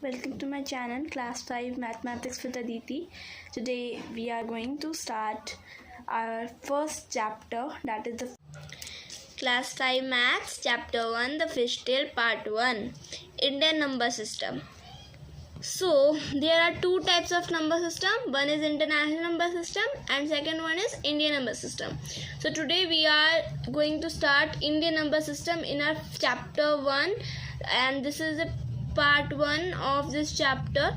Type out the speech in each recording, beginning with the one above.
Welcome to my channel Class 5 Mathematics with Aditi. Today we are going to start our first chapter, that is the Class 5 Maths Chapter 1, the Fishtail Part 1, Indian Number System. So there are two types of number system. One is international number system and second one is Indian number system. So today we are going to start Indian number system in our chapter 1, and this is a part 1 of this chapter.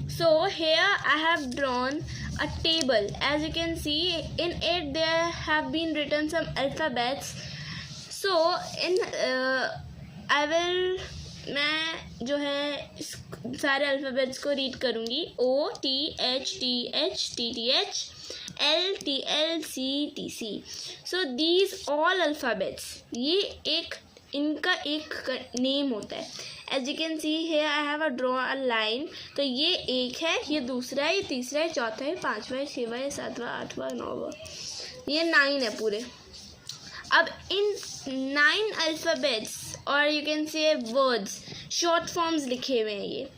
So here I have drawn a table. As you can see, in it there have been written some alphabets. So मैं जो है इस सारे alphabets को read करूँगी. OTHTHTTH LTLCTC. So these all alphabets, ये इनका एक नेम होता है. As you can see here I have draw a line. तो ये एक है, ये दूसरा है, ये तीसरा है, चौथा है, पाँचवा है, छठवां है, सातवां, आठवां, नौवां, ये 9 है पूरे. अब इन 9 अल्फ़ाबेट्स और you can say words, short forms लिखे हुए हैं. ये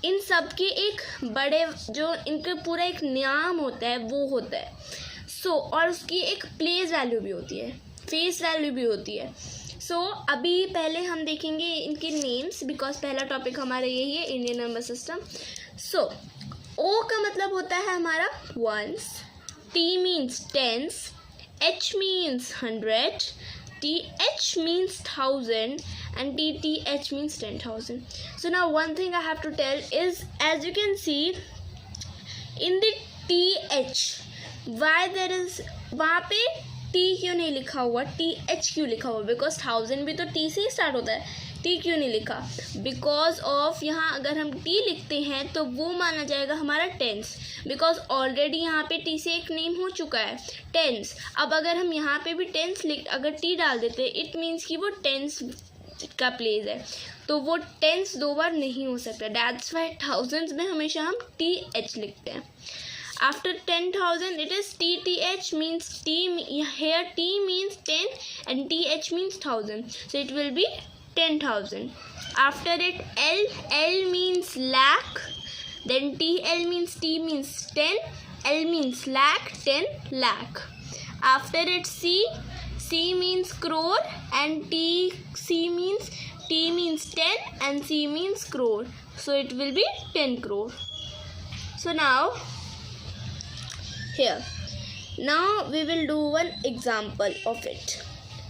इन सब के एक बड़े जो इनका पूरा एक नाम होता है वो होता है. सो और उसकी एक प्लेस वैल्यू भी होती है, फेस वैल्यू भी होती है. सो अभी पहले हम देखेंगे इनके नेम्स, बिकॉज पहला टॉपिक हमारा यही है, Indian number system. So O का मतलब होता है हमारा ones, T means tens, H means 100, TH means 1000 and TTH means 10,000. So now one thing I have to tell is, as you can see in the TH, why there is वहाँ पे T क्यों नहीं लिखा हुआ, TH क्यों लिखा हुआ? Because 1000 भी तो T से ही स्टार्ट होता है. T क्यों नहीं लिखा? बिकॉज ऑफ यहाँ अगर हम T लिखते हैं तो वो माना जाएगा हमारा टेंस, बिकॉज ऑलरेडी यहाँ पे T से एक नेम हो चुका है, टेंस. अब अगर हम यहाँ पे भी टेंस अगर T डाल देते हैं, इट मीन्स कि वो टेंस का प्लेस है, तो वो टेंस 2 बार नहीं हो सकता. दैट्स वाई थाउजेंड्स में हमेशा हम TH लिखते हैं. After 10,000 it is TTH, means T, here T means 10 and TH means 1000, so it will be 10,000. After it L means lakh, then TL means T means 10, L means lakh, 10 lakh. After it C means crore and C means 10 and C means crore, so it will be 10 crore. So now here, now we will do one example of it.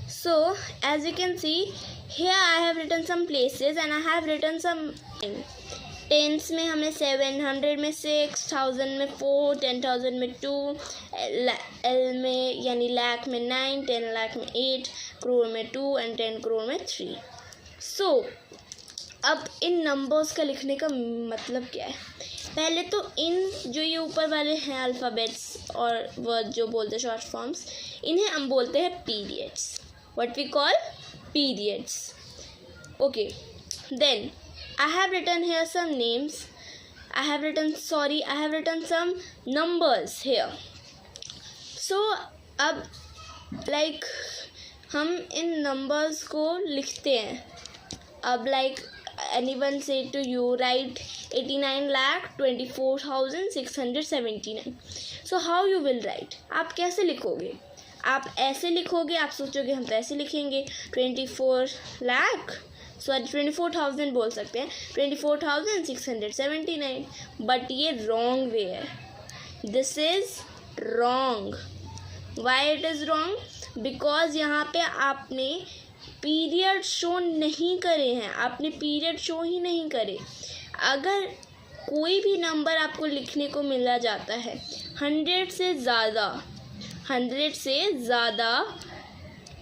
So as you can see here I have written some places and I have written some tens में हमें 7, 100 में 6, 1000 में 4, 10,000 में 2, L में यानी लाख में 9, 10 लाख में 8, करोड़ में 2 and 10 करोड़ में 3. So अब इन नंबर्स का लिखने का मतलब क्या है? पहले तो इन जो ये ऊपर वाले हैं अल्फ़ाबेट्स और वर्ड जो बोलते हैं शॉर्ट फॉर्म्स, इन्हें हम बोलते हैं periods. What we call periods. Okay, then I have written here some names. I have written some numbers here. So अब like हम इन numbers को लिखते हैं. अब like anyone say to you, write 89,24,679. So how you will write? आप कैसे लिखोगे? आप ऐसे लिखोगे, आप सोचोगे हम तो ऐसे लिखेंगे 24,000 बोल सकते हैं, 24,679, बट ये रॉन्ग वे है. This is wrong. Why it is wrong? Because यहाँ पे आपने पीरियड शो नहीं करे हैं, आपने पीरियड शो ही नहीं करे. अगर कोई भी नंबर आपको लिखने को मिला जाता है 100 से ज़्यादा,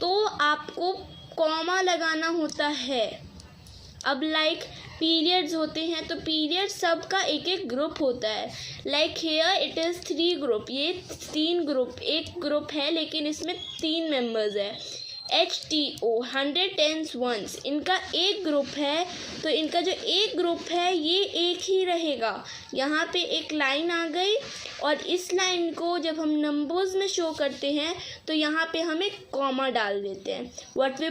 तो आपको कॉमा लगाना होता है. अब लाइक पीरियड्स होते हैं, तो पीरियड सबका एक ग्रुप होता है. Like here it is 3 group, ये 3 ग्रुप, एक ग्रुप है लेकिन इसमें 3 मेंबर्स है. HTO 100 10s 1s, इनका एक ग्रुप है, तो इनका जो एक ग्रुप है ये एक ही रहेगा. यहाँ पे एक लाइन आ गई और इस लाइन को जब हम नंबर्स में शो करते हैं तो यहाँ पे हम एक कॉमा डाल देते हैं. What we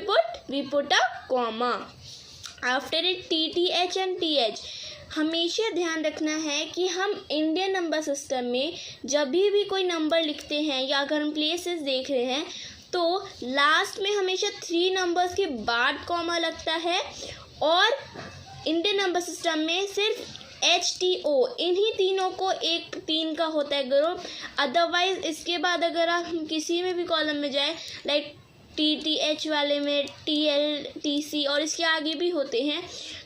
put a comma. After it TTH and TH. हमेशा ध्यान रखना है कि हम इंडियन नंबर सिस्टम में जब भी कोई नंबर लिखते हैं या अगर हम प्लेसेस देख रहे हैं तो लास्ट में हमेशा 3 नंबर्स के बाद कॉमा लगता है, और इंडियन नंबर सिस्टम में सिर्फ HTO इन्हीं तीनों को एक 3 का होता है ग्रुप। अदरवाइज इसके बाद अगर आप किसी में भी कॉलम में जाए लाइक TTH वाले में TL TC और इसके आगे भी होते हैं,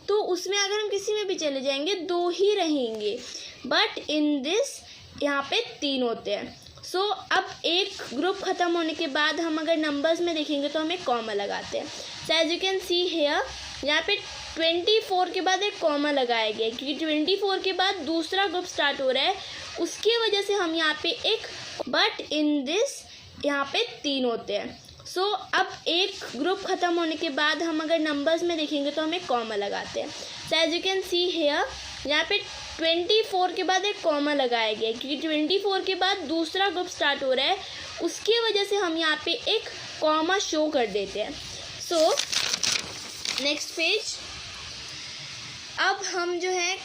तो उसमें अगर हम किसी में भी चले जाएंगे 2 ही रहेंगे, बट इन दिस यहाँ पे 3 होते हैं। सो अब एक ग्रुप ख़त्म होने के बाद हम अगर नंबर्स में देखेंगे तो हमें कॉमा लगाते हैं। So as you can see here यहाँ पे 24 के बाद एक कॉमा लगाया गया है क्योंकि 24 के बाद दूसरा ग्रुप स्टार्ट हो रहा है, उसकी वजह से हम यहाँ पे एक, बट इन दिस यहाँ पे 3 होते हैं। सो अब एक ग्रुप ख़त्म होने के बाद हम अगर नंबर्स में देखेंगे तो हमें कॉमा लगाते हैं। So as you can see here यहाँ पे 24 के बाद एक कॉमा लगाया गया है क्योंकि 24 के बाद दूसरा ग्रुप स्टार्ट हो रहा है, उसकी वजह से हम यहाँ पे एक कॉमा शो कर देते हैं। So next page. अब हम जो है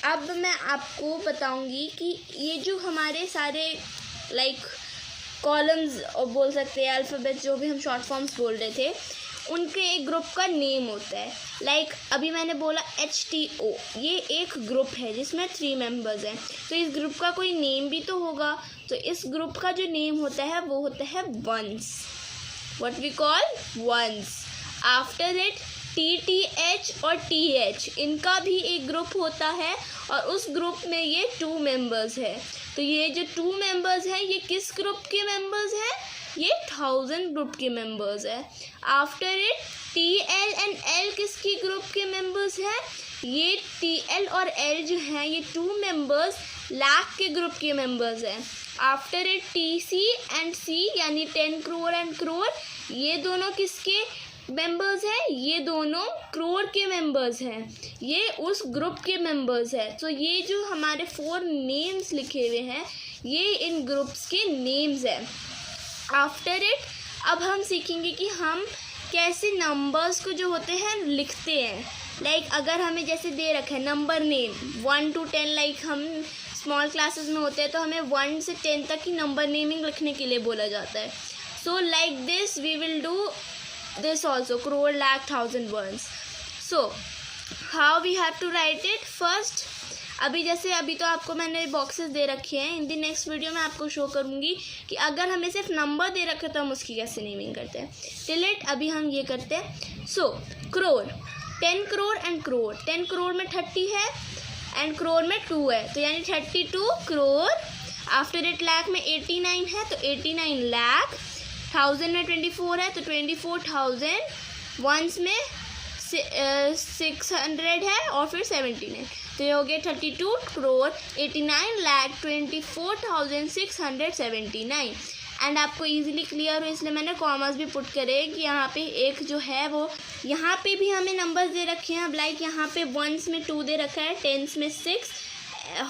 अब मैं आपको बताऊंगी कि ये जो हमारे सारे लाइक कॉलम्स बोल सकते हैं, अल्फ़ाबेट जो भी हम शॉर्ट फॉर्म्स बोल रहे थे, उनके एक ग्रुप का नेम होता है। लाइक अभी मैंने बोला HTO, ये एक ग्रुप है जिसमें 3 मेंबर्स हैं, तो इस ग्रुप का कोई नेम भी तो होगा। तो इस ग्रुप का जो नेम होता है वो होता है ones, what we call ones. After it TTH और TH इनका भी एक ग्रुप होता है और उस ग्रुप में ये 2 मेंबर्स है। तो ये जो 2 मेंबर्स हैं ये किस ग्रुप के मेंबर्स हैं? ये 1000 ग्रुप के मेंबर्स है। After it TL and L किसकी ग्रुप के मेंबर्स हैं? ये TL और L जो हैं ये 2 मेंबर्स लाख के ग्रुप के मेंबर्स हैं। After it TC and C यानी 10 करोड़ एंड करोड़, ये दोनों किसके मेंबर्स हैं? ये दोनों करोड़ के मेंबर्स हैं, ये उस ग्रुप के मेंबर्स हैं। तो ये जो हमारे 4 नेम्स लिखे हुए हैं ये इन ग्रुप्स के नेम्स हैं। आफ्टर इट अब हम सीखेंगे कि हम कैसे नंबर्स को जो होते हैं लिखते हैं। लाइक अगर हमें जैसे दे रखा है नंबर नेम 1 to 10, लाइक हम स्मॉल क्लासेस में होते हैं तो हमें 1 से 10 तक की नंबर नेमिंग लिखने के लिए बोला जाता है। So like this we will do this also, crore, lakh, thousand ones. So how we have to write it? First अभी तो आपको मैंने बॉक्सेस दे रखे हैं। इन दी नेक्स्ट वीडियो में आपको शो करूँगी कि अगर हमें सिर्फ नंबर दे रखे तो हम उसकी कैसे नेमिंग करते हैं। टिल इट अभी हम ये करते हैं। सो करोड़, 10 करोड़ एंड करोड़, 10 करोड़ में 30 है एंड करोड़ में 2 है, तो यानी 32 करोड़। आफ्टर इट लाख में 89 है तो 89 लाख, 1000 में 24 है तो 24,000, वंस में 600 है और फिर 17 है, तो ये हो गया 32 करोड़ 89 लाख 24,679। एंड आपको इजीली क्लियर हो इसलिए मैंने कॉमर्स भी पुट करे कि यहाँ पे एक जो है वो, यहाँ पे भी हमें नंबर्स दे रखे हैं। अब लाइक यहाँ पे वंस में 2 दे रखा है, टेंस में 6,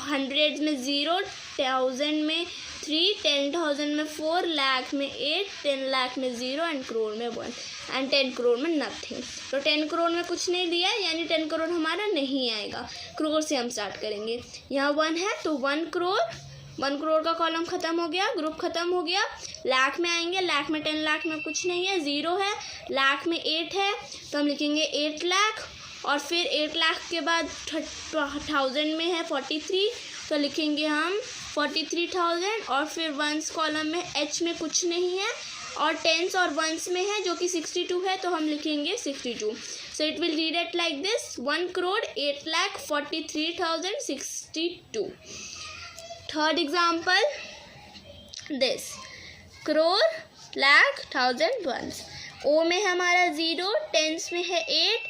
हंड्रेड्स में 0, 1000 में 3, 10,000 में 4, लाख में 8, 10 लाख में 0 एंड करोड़ में 1 एंड 10 करोड़ में नथिंग। तो 10 करोड़ में कुछ नहीं दिया यानी 10 करोड़ हमारा नहीं आएगा। करोड़ से हम स्टार्ट करेंगे। यहाँ 1 है तो 1 करोड़, 1 करोड़ का कॉलम ख़त्म हो गया, ग्रुप ख़त्म हो गया। लाख में आएंगे, लाख में 10 लाख में कुछ नहीं है, 0 है। लाख में 8 है तो हम लिखेंगे 8 लाख, और फिर 8 लाख के बाद 1000 में है 43 तो लिखेंगे हम 43,000, और फिर वंस कॉलम में H में कुछ नहीं है और टेंस और वंस में है जो कि 62 है तो हम लिखेंगे 62। So it will read it like this, 1 crore 8 lakh 43,062। Third example this, crore lakh 1000 ones. ओ में हमारा 0, टेंस में है 8,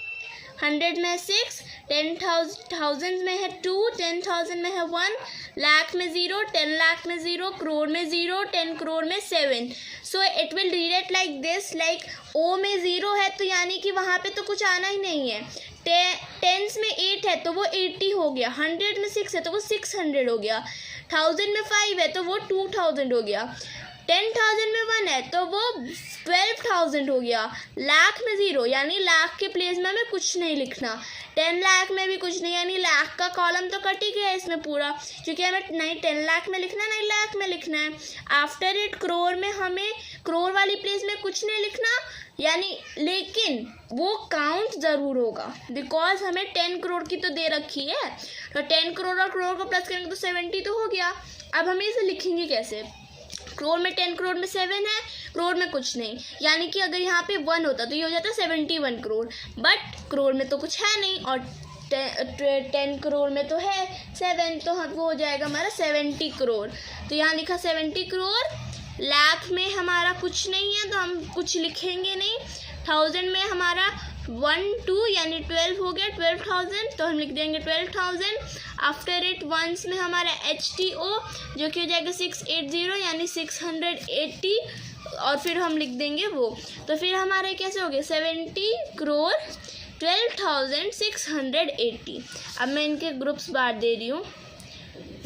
100 में 6, 10,000 में है 2, 10,000 में है 1, लाख में 0, 10 लाख में 0, करोड़ में 0, 10 करोड़ में 7। सो it will read it like this, like oh में 0 है तो यानी कि वहाँ पे तो कुछ आना ही नहीं है। टेंस में 8 है तो वो 80 हो गया, 100 में 6 है तो वो 600 हो गया, 1000 में 5 है तो वो 2000 हो गया, 10,000 में 1 है तो वो 12,000 हो गया। लाख में 0 यानी लाख के प्लेस में हमें कुछ नहीं लिखना। 10 लाख में भी कुछ नहीं, यानी लाख का कॉलम तो कट ही गया इसमें पूरा, क्योंकि हमें नहीं 10 लाख में लिखना नहीं लाख में लिखना है। आफ्टर इट करोड़ में हमें करोड़ वाली प्लेस में कुछ नहीं लिखना, यानी लेकिन वो काउंट ज़रूर होगा बिकॉज हमें 10 करोड़ की तो दे रखी है। तो 10 करोड़ और करोड़ को प्लस करेंगे तो 70 तो हो गया। अब हमें इसे लिखेंगे कैसे? करोड़ में 10 करोड़ में 7 है, करोड़ में कुछ नहीं, यानी कि अगर यहाँ पे 1 होता तो ये हो जाता 71 करोड़, बट करोड़ में तो कुछ है नहीं और 10 करोड़ में तो है 7, तो वो हो जाएगा हमारा 70 करोड़। तो यहाँ लिखा 70 करोड़। लाख में हमारा कुछ नहीं है तो हम कुछ लिखेंगे नहीं। 1000 में हमारा 1 2 यानी 12 हो गया, 12,000 तो हम लिख देंगे 12,000। आफ्टर इट वंस में हमारा HTO जो कि हो जाएगा 680 यानी 680 और फिर हम लिख देंगे वो। तो फिर हमारे कैसे हो गए 70 करोड़ 12,680। अब मैं इनके ग्रुप्स बांट दे रही हूँ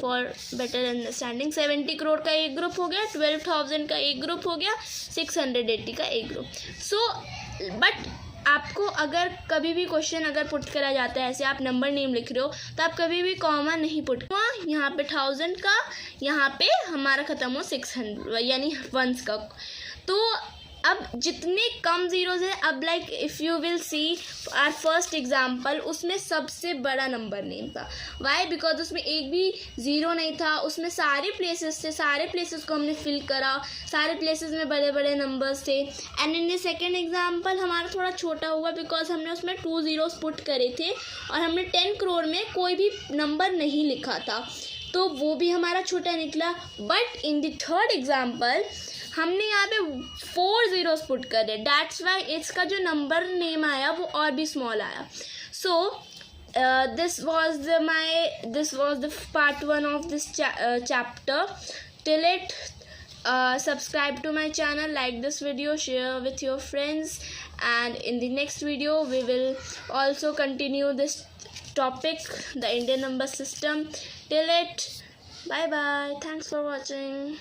फॉर बेटर अंडरस्टैंडिंग। 70 करोड़ का एक ग्रुप हो गया, 12,000 का एक ग्रुप हो गया, 680 का एक ग्रुप। सो बट आपको अगर कभी भी क्वेश्चन अगर पुट करा जाता है ऐसे आप नंबर नेम लिख रहे हो तो आप कभी भी कॉमा नहीं पुट, यहाँ पे 1000 का, यहाँ पे हमारा ख़त्म हो 600 यानी 1s का। तो अब जितने कम ज़ीरोज़ है, अब like if you will see our first example, उसमें सबसे बड़ा नंबर नेम था। वाई? बिकॉज उसमें एक भी ज़ीरो नहीं था, उसमें सारे प्लेसेस थे, सारे प्लेसेस को हमने फिल करा, सारे प्लेसेस में बड़े बड़े नंबर्स थे। And in the second example हमारा थोड़ा छोटा हुआ बिकॉज हमने उसमें 2 ज़ीरोज़ पुट करे थे और हमने 10 करोड़ में कोई भी नंबर नहीं लिखा था, तो वो भी हमारा छोटा निकला। But in the third example हमने यहाँ पे 4 ज़ीरोज़ पुट करे, डैट्स वाई इसका जो नंबर नेम आया वो और भी स्मॉल आया। सो this was the part 1 of this chapter. Till it, subscribe to my channel, like this video, share with your friends, and in the next video we will also continue this topic, the Indian number system. Till it, bye bye, thanks for watching.